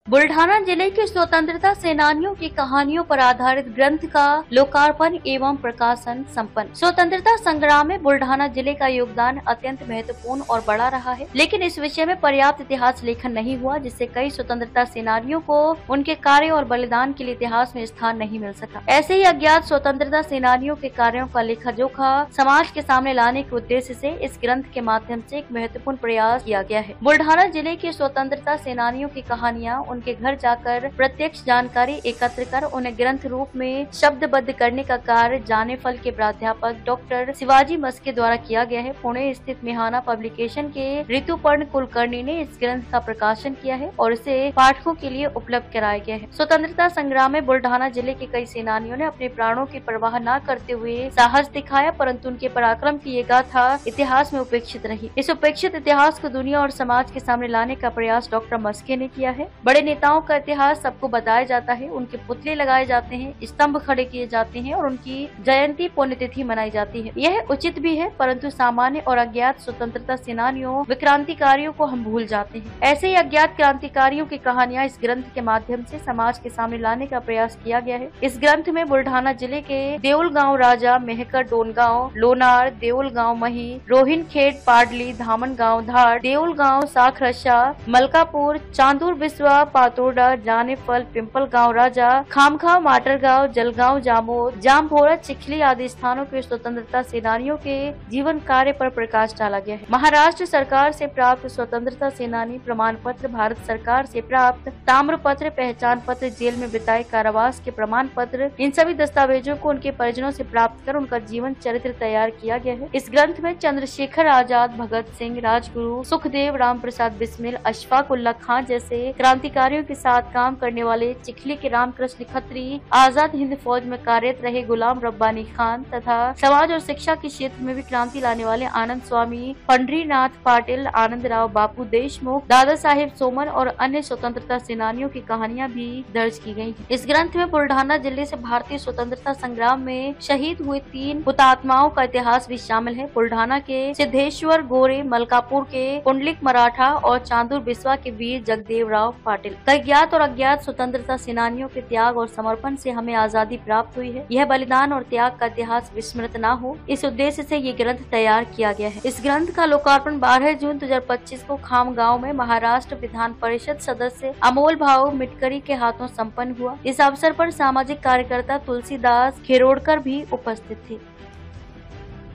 बुल्ढाना जिले के स्वतंत्रता सेनानियों की कहानियों पर आधारित ग्रंथ का लोकार्पण एवं प्रकाशन संपन्न। स्वतंत्रता संग्राम में बुल्ढाना जिले का योगदान अत्यंत महत्वपूर्ण और बड़ा रहा है, लेकिन इस विषय में पर्याप्त इतिहास लेखन नहीं हुआ, जिससे कई स्वतंत्रता सेनानियों को उनके कार्य और बलिदान के लिए इतिहास में स्थान नहीं मिल सका। ऐसे ही अज्ञात स्वतंत्रता सेनानियों के कार्यों का लेखा जोखा समाज के सामने लाने के उद्देश्य से इस ग्रंथ के माध्यम से एक महत्वपूर्ण प्रयास किया गया है। बुल्ढाना जिले के स्वतंत्रता सेनानियों की कहानियाँ उनके घर जाकर प्रत्यक्ष जानकारी एकत्र कर उन्हें ग्रंथ रूप में शब्दबद्ध करने का कार्य जानेफल के प्राध्यापक डॉक्टर शिवाजी मस्के द्वारा किया गया है। पुणे स्थित मिहाना पब्लिकेशन के ऋतुपर्ण कुलकर्णी ने इस ग्रंथ का प्रकाशन किया है और इसे पाठकों के लिए उपलब्ध कराया गया है। स्वतंत्रता संग्राम में बुल्ढाना जिले के कई सेनानियों ने अपने प्राणों की परवाह न करते हुए साहस दिखाया, परंतु उनके पराक्रम की ये गाथा इतिहास में उपेक्षित रही। इस उपेक्षित इतिहास को दुनिया और समाज के सामने लाने का प्रयास डॉक्टर मस्के ने किया है। बड़े नेताओं का इतिहास सबको बताया जाता है, उनके पुतले लगाए जाते हैं, स्तंभ खड़े किए जाते हैं और उनकी जयंती पुण्यतिथि मनाई जाती है। यह उचित भी है, परंतु सामान्य और अज्ञात स्वतंत्रता सेनानियों व क्रांतिकारियों को हम भूल जाते हैं। ऐसे ही अज्ञात क्रांतिकारियों की कहानियां इस ग्रंथ के माध्यम से समाज के सामने लाने का प्रयास किया गया है। इस ग्रंथ में बुल्ढाना जिले के देउल गाँव राजा, मेहकर डोनगांव, लोनार, देउल गाँव मही, रोहिन खेत पाडली, धामन गाँव धार, देउल गाँव साखरसा, मलकापुर, चांदूर बिस्वा, पातोड़ा, जानेफल, पिंपल गाँव राजा, खामखा, माटर गाँव, जलगाँव जामोद, जामभोरा, चिखली आदि स्थानों के स्वतंत्रता सेनानियों के जीवन कार्य पर प्रकाश डाला गया है। महाराष्ट्र सरकार से प्राप्त स्वतंत्रता सेनानी प्रमाण पत्र, भारत सरकार से प्राप्त ताम्र पत्र, पहचान पत्र, जेल में बिताए कारावास के प्रमाण पत्र, इन सभी दस्तावेजों को उनके परिजनों से प्राप्त कर उनका जीवन चरित्र तैयार किया गया है। इस ग्रंथ में चंद्रशेखर आजाद, भगत सिंह, राजगुरु, सुखदेव, राम प्रसाद बिस्मिल, अशफाक उल्ला खां जैसे क्रांतिकारियों के साथ काम करने वाले चिखली के रामकृष्ण खत्री, आजाद हिंद फौज में कार्यरत रहे गुलाम रब्बानी खान तथा समाज और शिक्षा के क्षेत्र में भी क्रांति लाने वाले आनंद स्वामी, पंडरीनाथ पाटिल, आनंद राव बापू देशमुख, दादा साहेब सोमन और अन्य स्वतंत्रता सेनानियों की कहानियां भी दर्ज की गई हैं। इस ग्रंथ में बुल्ढाना जिले से भारतीय स्वतंत्रता संग्राम में शहीद हुए 3 हुतात्माओं का इतिहास भी शामिल है। बुल्ढाना के सिद्धेश्वर गोरे, मलकापुर के पुंडलिक मराठा और चांदूर बिस्वा के वीर जगदेव राव पाटिल। कई ज्ञात और अज्ञात स्वतंत्रता सेनानियों के त्याग और समर्पण से हमें आजादी प्राप्त हुई है। यह बलिदान और त्याग का इतिहास विस्मृत न हो, इस उद्देश्य से ये ग्रंथ तैयार किया गया है। इस ग्रंथ का लोकार्पण 12 जून 2025 को खामगांव में महाराष्ट्र विधान परिषद सदस्य अमोल भाऊ मिटकरी के हाथों संपन्न हुआ। इस अवसर पर सामाजिक कार्यकर्ता तुलसीदास खिरोडकर भी उपस्थित थे।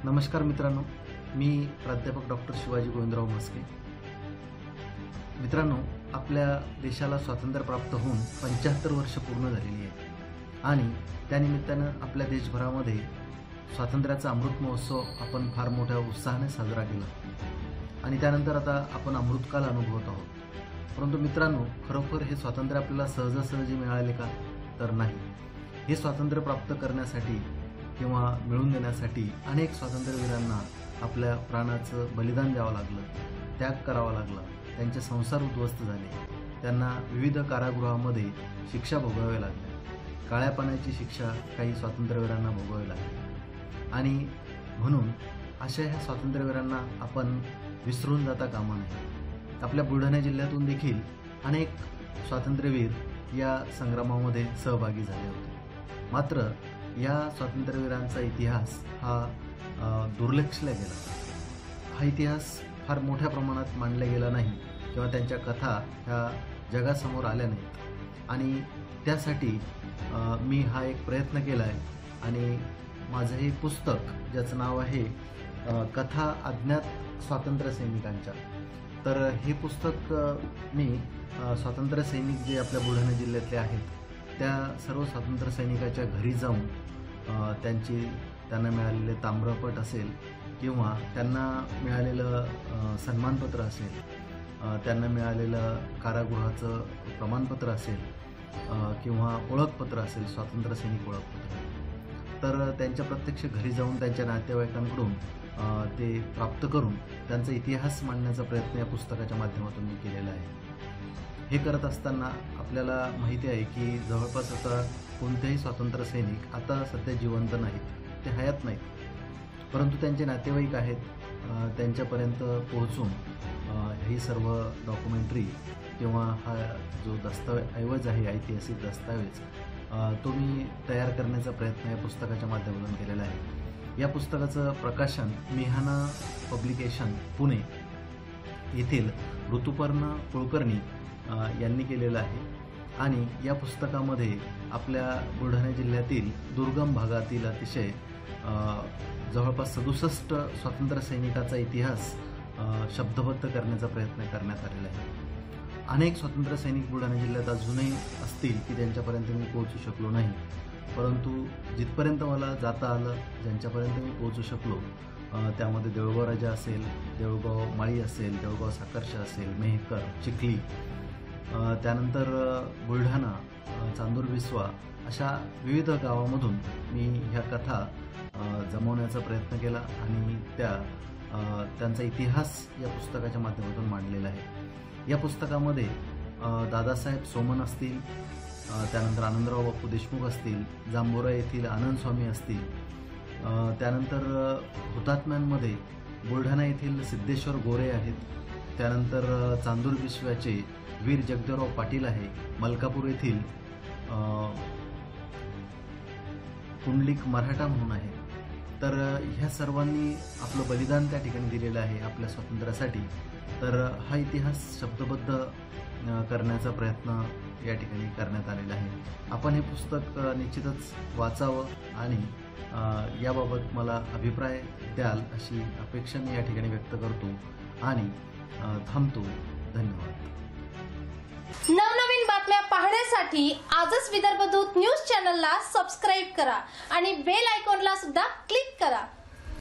नमस्कार मित्रांनो, मी प्राध्यापक डॉक्टर शिवाजी गोविंदराव मस्के। मित्रांनो, आपल्या देशाला स्वातंत्र्य प्राप्त होऊन 75 वर्ष पूर्ण झालेली आहेत आणि त्यानिमित्तानं आपल्या देशभरामध्ये स्वातंत्र्याचा अमृत महोत्सव आपण फार मोठ्या उत्साहाने साजरा केला आणि त्यानंतर आता आपण अमृतकाल अनुभवत आहोत। परंतु मित्रांनो, खरोखर हे स्वातंत्र्य आपल्याला सहजासहजी मिळाले का? तर नाही। हे स्वातंत्र्य प्राप्त करण्यासाठी किंवा मिळवून देण्यासाठी अनेक स्वातंत्र्यवीरांना आपल्या प्राणाचं बलिदान द्यावं लागलं, त्याग करावा लागला, त्यांचे संसार उद्ध्वस्त झाले, त्यांना विविध कारागृहामध्ये शिक्षा भोगाव्या लागल्या, काळ्या पाण्याची शिक्षा काही स्वातंत्र्यवीरांना भोगावी लागली आणि म्हणून अशा ह्या स्वातंत्र्यवीरांना आपण विसरून जाता कामा नये। आपल्या बुलढाणा जिल्ह्यातून देखील अनेक स्वातंत्र्यवीर या संग्रामामध्ये सहभागी झाले होते, मात्र या स्वातंत्र्यवीरांचा इतिहास हा दुर्लक्षला गेला। हा इतिहास फार मोठ्या प्रमाणात मांडला गेला नाही किंवा त्यांच्या कथा ह्या जगासमोर आल्या नाहीत आणि त्यासाठी मी हा एक प्रयत्न केला आहे आणि माझं हे पुस्तक ज्याचं नाव आहे कथा अज्ञात स्वातंत्र्य सैनिकांच्या, तर हे पुस्तक मी स्वातंत्र्य सैनिक जे आपल्या बुलढाणा जिल्ह्यातले आहेत त्या सर्व स्वातंत्र्य सैनिकाच्या घरी जाऊन त्यांना मिळालेले ताम्रपट असेल किंवा त्यांना मिळालेलं सन्मानपत्र असेल, त्यांना मिळालेलं कारागृहाचं प्रमाणपत्र असेल किंवा ओळखपत्र असेल, स्वातंत्र्य सैनिक ओळखपत्र, तर त्यांच्या प्रत्यक्ष घरी जाऊन त्यांच्या नातेवाईकांकडून ते प्राप्त करून त्यांचा इतिहास मांडण्याचा प्रयत्न या पुस्तकाच्या माध्यमातून मी केलेला आहे। हे करत असताना आपल्याला माहिती आहे की जवळपास आता कोणतेही स्वातंत्र्य सैनिक आता सध्या जिवंत नाहीत, ते हयात नाहीत, परंतु त्यांचे नातेवाईक आहेत, त्यांच्यापर्यंत पोहोचून ही सर्व डॉक्युमेंटरी किंवा हा जो दस्तऐवज आहे, ऐतिहासिक दस्तावेज, तो मी तयार करण्याचा प्रयत्न या पुस्तकाच्या माध्यमातून केलेला आहे. या पुस्तकाचं प्रकाशन मिहाना पब्लिकेशन पुणे येथील ऋतुपर्ण कुलकर्णी यांनी केलेलं आहे. आणि या पुस्तकामध्ये आपल्या बुलढाणा जिल्ह्यातील दुर्गम भागातील अतिशय जवळपास 67 स्वातंत्र्य सैनिकाचा इतिहास शब्दबद्ध करण्याचा प्रयत्न करण्यात आलेला आहे. अनेक स्वातंत्र्य सैनिक बुलढाणा जिल्ह्यात अजूनही असतील की ज्यांच्यापर्यंत मी पोहोचू शकलो नाही, परंतु जिथपर्यंत मला जाता आलं, ज्यांच्यापर्यंत मी पोहोचू शकलो, त्यामध्ये देऊळगाव राजा असेल, देऊळगाव माळी असेल, देऊळगाव साकर्शा असेल, मेहकर, चिखली, त्यानंतर बुलढाणा, चांदूर बिस्वा अशा विविध गावामधून मी ह्या कथा जमवण्याचा प्रयत्न केला आणि त्यांचा इतिहास या पुस्तकाच्या माध्यमातून मांडलेला आहे. या पुस्तकामध्ये दादासाहेब सोमन असतील, त्यानंतर आनंदराव बापू देशमुख असतील, जांभोरा येथील आनंद स्वामी असतील, त्यानंतर हुतात्म्यांमध्ये बुलढाणा येथील सिद्धेश्वर गोरे आहेत, त्यानंतर चांदूर बिस्व्याचे वीर जगदेवराव पाटील आहे, मलकापूर येथील पुंडलिक मराठा म्हणून आहे. तर ह्या सर्वांनी आपलं बलिदान त्या ठिकाणी दिलेलं आहे आपल्या स्वातंत्र्यासाठी. तर हा इतिहास शब्दबद्ध करण्याचा प्रयत्न या ठिकाणी करण्यात आलेला आहे. आपण हे पुस्तक निश्चितच वाचावं आणि याबाबत मला अभिप्राय द्याल अशी अपेक्षा मी या ठिकाणी व्यक्त करतो आणि थांबतो. धन्यवाद. नवनवीन बातम्या पाहण्यासाठी आजच विदर्भ दूत न्यूज चॅनलला सबस्क्राईब करा आणि बेल आयकॉनला सुद्धा क्लिक करा.